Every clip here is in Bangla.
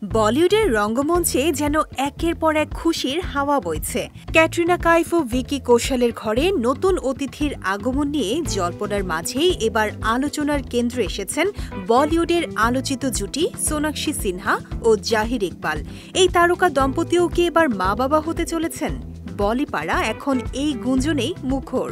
বলিউডের রঙ্গমঞ্চে যেন একের পর এক খুশির হাওয়া বইছে। ক্যাটরিনা কাইফ ও ভিকি কৌশলের ঘরে নতুন অতিথির আগমন নিয়ে জল্পনার মাঝেই এবার আলোচনার কেন্দ্রে এসেছেন বলিউডের আলোচিত জুটি সোনাক্ষী সিনহা ও জাহির ইকবাল। এই তারকা দম্পতিও কি এবার মা বাবা হতে চলেছেন? বলিপাড়া এখন এই গুঞ্জনেই মুখর।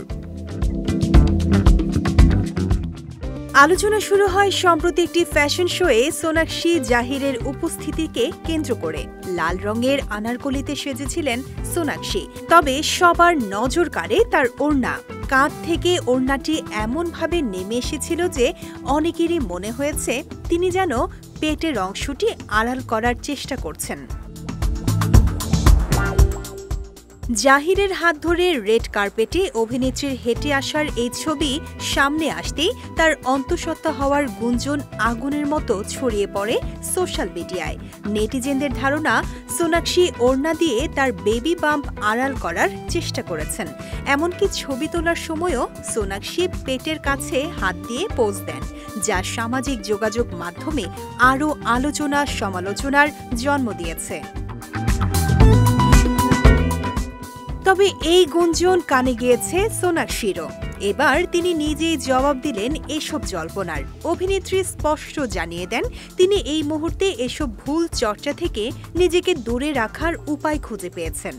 আলোচনা শুরু হয় সম্প্রতি একটি ফ্যাশন শোয়ে সোনাক্ষী জাহিরের উপস্থিতিকে কেন্দ্র করে। লাল রঙের আনারকলিতে সেজেছিলেন সোনাক্ষী, তবে সবার নজর কাড়ে তার ওড়না। কাঁধ থেকে ওড়নাটি এমনভাবে নেমে এসেছিল যে অনেকেরই মনে হয়েছে তিনি যেন পেটের অংশটি আড়াল করার চেষ্টা করছেন। জাহিরের হাত ধরে রেড কার্পেটে অভিনেত্রীর হেঁটে আসার এই ছবি সামনে আসতেই তার অন্তঃসত্ত্বা হওয়ার গুঞ্জন আগুনের মতো ছড়িয়ে পড়ে সোশ্যাল মিডিয়ায়। নেটিজেনদের ধারণা, সোনাক্ষী ওড়না দিয়ে তার বেবি বাম্প আড়াল করার চেষ্টা করেছেন। এমনকি ছবি তোলার সময়ও সোনাক্ষী পেটের কাছে হাত দিয়ে পোজ দেন, যা সামাজিক যোগাযোগ মাধ্যমে আরও আলোচনা সমালোচনার জন্ম দিয়েছে। তবে এই গুঞ্জন কানে গিয়েছে সোনাক্ষীরও। এবার তিনি নিজেই জবাব দিলেন এসব জল্পনার। অভিনেত্রী স্পষ্ট জানিয়ে দেন তিনি এই মুহূর্তে এসব ভুল চর্চা থেকে নিজেকে দূরে রাখার উপায় খুঁজে পেয়েছেন।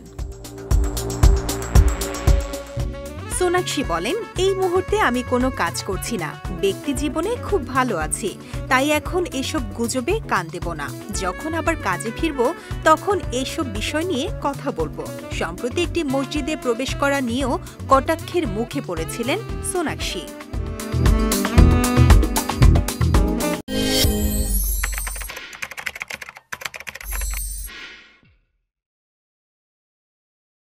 সোনাক্ষী বলেন, এই মুহূর্তে আমি কোনো কাজ করছি না, ব্যক্তি জীবনে খুব ভালো আছি, তাই এখন এসব গুজবে কান দেব না। যখন আবার কাজে ফিরব তখন এসব বিষয় নিয়ে কথা বলবো। সম্প্রতি একটি মসজিদে প্রবেশ করা নিয়েও কটাক্ষের মুখে পড়েছিলেন সোনাক্ষী।